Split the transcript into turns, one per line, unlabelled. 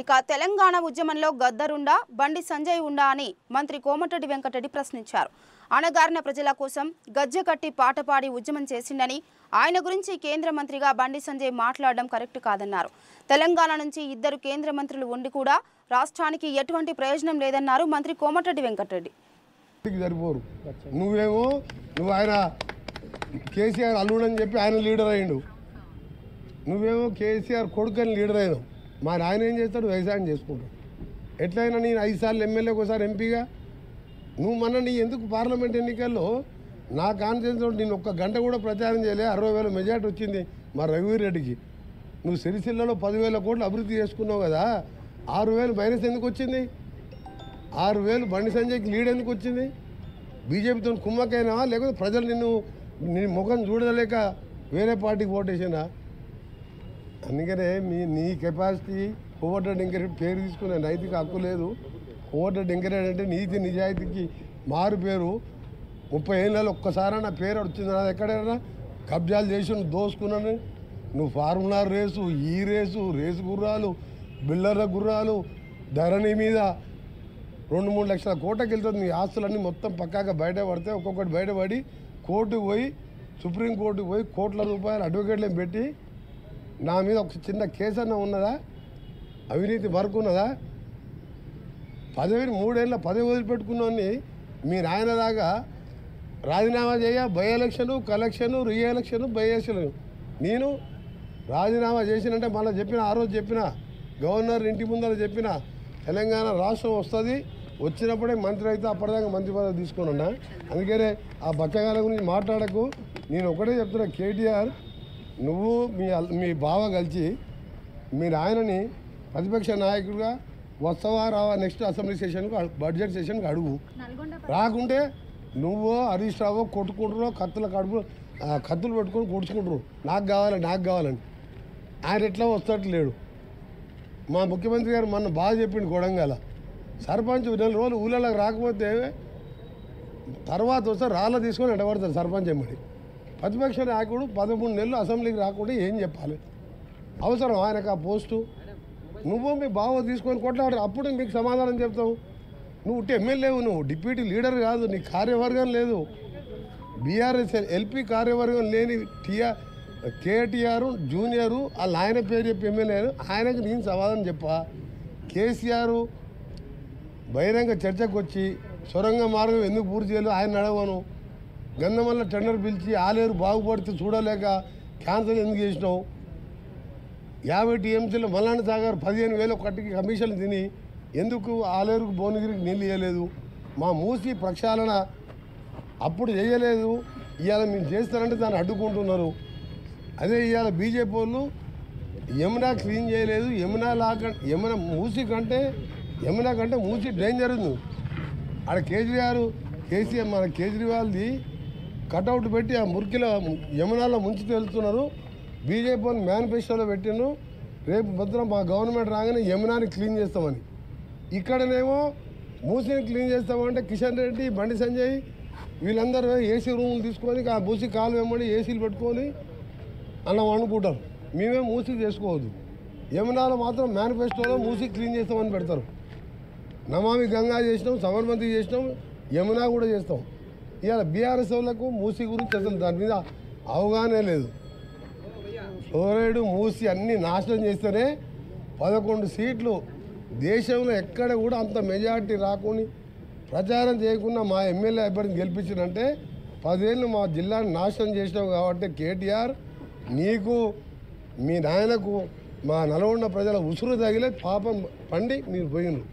ఇక తెలంగాణ ఉద్యమంలో గద్దరుండా బండి సంజయ్ ఉండా అని మంత్రి కోమటిరెడ్డి వెంకటరెడ్డి ప్రశ్నించారు. అణగారిన ప్రజల కోసం గజ్జె కట్టి పాట పాడి ఉద్యమం చేసిండని, ఆయన గురించి కేంద్ర మంత్రిగా బండి సంజయ్ మాట్లాడడం కరెక్ట్ కాదన్నారు. తెలంగాణ నుంచి 2 కేంద్ర మంత్రులు ఉండి కూడా రాష్ట్రానికి ఎటువంటి ప్రయోజనం లేదన్నారు మంత్రి కోమటిరెడ్డి వెంకటరెడ్డి.
నువ్వు ఆయన కేసీఆర్ అల్లుడని చెప్పి ఆయన లీడర్ అయ్యిండు, నువ్వేమో కేసీఆర్ కొడుకని లీడర్ అయినావు. మా ఆయన ఏం చేస్తాడు? వ్యవసాయం చేసుకుంటాడు. ఎట్లయినా నేను 5 సార్లు ఎమ్మెల్యేకి ఒకసారి ఎంపీగా, నువ్వు నీ ఎందుకు పార్లమెంట్ ఎన్నికల్లో నా కాన్ఫిడెన్స్ నేను 1 గంట కూడా ప్రచారం చేయలే. 60,000 మెజార్టీ వచ్చింది మా రఘువీర్ రెడ్డికి. నువ్వు సిరిసిల్లలో 10,000 కోట్లు అభివృద్ధి చేసుకున్నావు కదా, 6,000 మైనస్ ఎందుకు వచ్చింది? 6,000 బండి సంజయ్కి లీడ్ ఎందుకు వచ్చింది? బీజేపీతో కుమ్మకైనావా, లేకపోతే ప్రజలు నీ ముఖం చూడలేక వేరే పార్టీకి ఓటేసినా? అందుకనే నీ కెపాసిటీ కోమటిరెడ్డి వెంకటరెడ్డి పేరు తీసుకునే నైతిక హక్కు లేదు. కోమటిరెడ్డి వెంకటరెడ్డి అంటే నీతి నిజాయితీకి మారు పేరు. 30 ఏళ్ళలో ఒక్కసారి నా పేరు వచ్చింది. నాది ఎక్కడైనా కబ్జాలు చేసి దోసుకున్నాను. నువ్వు ఫార్ములా రేసు, ఈ రేసు గుర్రాలు, బిల్లర్ల గుర్రాలు, ధరణి మీద 2-3 లక్షల కోట్లకి వెళ్తుంది. నీ ఆస్తులన్నీ మొత్తం పక్కాగా బయటపడితే ఒక్కొక్కటి బయటపడి కోర్టుకు పోయి, సుప్రీంకోర్టుకు పోయి కోట్ల రూపాయలు అడ్వకేట్లను పెట్టి నా మీద ఒక చిన్న కేసు అన్న ఉన్నదా? అవినీతి వరకు ఉన్నదా? 3 ఏళ్ళ పదవి వదిలిపెట్టుకున్నాన్ని మీ నాయనలాగా రాజీనామా చేయ, by election, collection, re election, by election. నేను రాజీనామా చేసినంటే మళ్ళీ చెప్పిన, ఆ రోజు చెప్పిన, గవర్నర్ ఇంటి ముందర చెప్పిన, తెలంగాణ రాష్ట్రం వస్తుంది, వచ్చినప్పుడే మంత్రి అయితే అప్పటిదాకా మంత్రి పదవి తీసుకొని ఉన్నా. అందుకనే ఆ బచ్చగాల గురించి మాట్లాడకు. నేను ఒకటే చెప్తున్నా, కేటీఆర్ నువ్వు మీ బావ కలిసి మీ నాయనని ప్రతిపక్ష నాయకుడిగా వస్తావా రావా నెక్స్ట్ అసెంబ్లీ సెషన్కు, బడ్జెట్ సెషన్కి అడుగు. రాకుంటే నువ్వు హరీష్ రావు కొట్టుకుంటారో కత్తులు పెట్టుకొని కొడుచుకుంటారు, నాకు కావాలని. ఆయన ఎట్లా వస్తట్లేడు. మా ముఖ్యమంత్రి గారు మొన్న బాగా చెప్పిండు, కొడంగల సర్పంచ్ 4 రోజులు ఊళ్ళలోకి రాకపోతే తర్వాత వస్తే రాళ్ళ తీసుకొని ఎడబడతారు సర్పంచ్ ఎమ్మడి. ప్రతిపక్ష నాయకుడు 13 నెలలు అసెంబ్లీకి రాకుండా ఏం చెప్పాలి? అవసరం ఆయనకు ఆ పోస్టు? నువ్వు మీ బావ తీసుకొని కొట్లాడు, అప్పుడు మీకు సమాధానం చెప్తావు. నువ్వు ఎమ్మెల్యేవు, నువ్వు డిప్యూటీ లీడర్ కాదు, నీ కార్యవర్గం లేదు. బీఆర్ఎస్ ఎల్పీ కార్యవర్గం లేని కేటీఆర్ జూనియరు వాళ్ళ ఆయన పేరు చెప్పి ఎమ్మెల్యేను, ఆయనకు నేను సమాధానం చెప్పా. కేసీఆర్ బహిరంగ చర్చకు వచ్చి సొరంగ మార్గం ఎందుకు పూర్తి చేయలేదు ఆయన అడగను. గంధమల్ల టెండర్ పిలిచి ఆలేరు బాగుపడితే చూడలేక క్యాన్సల్ ఎందుకు చేసినావు? 50 టీఎంసీలో మల్లాండ సాగర్ 15,000 కట్టికి కమిషన్లు తిని ఎందుకు ఆలేరుకు భువనగిరికి నీళ్ళు ఇవ్వలేదు? మా మూసి ప్రక్షాళన అప్పుడు చేయలేదు, ఇవాళ మేము చేస్తారంటే దాన్ని అడ్డుకుంటున్నారు. అదే ఇవాళ బీజేపీ వాళ్ళు యమునా క్లీన్ చేయలేదు, యమునా మూసి కంటే మూసి డేంజర్ ఉంది. ఆడ కేసీఆర్ మన కేజ్రీవాల్ది కటౌట్ పెట్టి ఆ మురికిలో యమునాలో ముంచి వెళ్తున్నారు. బీజేపీ వాళ్ళు మేనిఫెస్టోలో పెట్టిను, రేపు భద్రం మా గవర్నమెంట్ రాగానే యమునాని క్లీన్ చేస్తామని. ఇక్కడనేమో మూసిని క్లీన్ చేస్తామంటే కిషన్ రెడ్డి, బండి సంజయ్ వీళ్ళందరూ ఏసీ రూములు తీసుకొని ఆ మూసి కాలు వెంబడి ఏసీలు పెట్టుకొని అలా వండుకుంటారు. మేమే మూసి చేసుకోవద్దు. యమునాలో మాత్రం మేనిఫెస్టోలో మూసి క్లీన్ చేస్తామని పెడతారు. నమామి గంగా చేసినాం, సబర్మతి చేసినాం, యమునా కూడా చేస్తాం. ఇవాళ బీఆర్ఎస్ వాళ్ళకు మూసి గురించి అసలు దాని మీద అవగాహన లేదు. ఫ్లోరైడ్ మూసి అన్నీ నాశనం చేస్తేనే 11 సీట్లు దేశంలో ఎక్కడ కూడా అంత మెజార్టీ రాకుని ప్రచారం చేయకుండా మా ఎమ్మెల్యే అభ్యర్థిని గెలిపించినంటే 10 ఏళ్ళు మా జిల్లాని నాశనం చేసినావు. కాబట్టి కేటీఆర్ నీకు మీ నాయనకు మా నల్గొండ ప్రజల ఉసురు తగిలే పాపం పండి మీరు పోయినరు.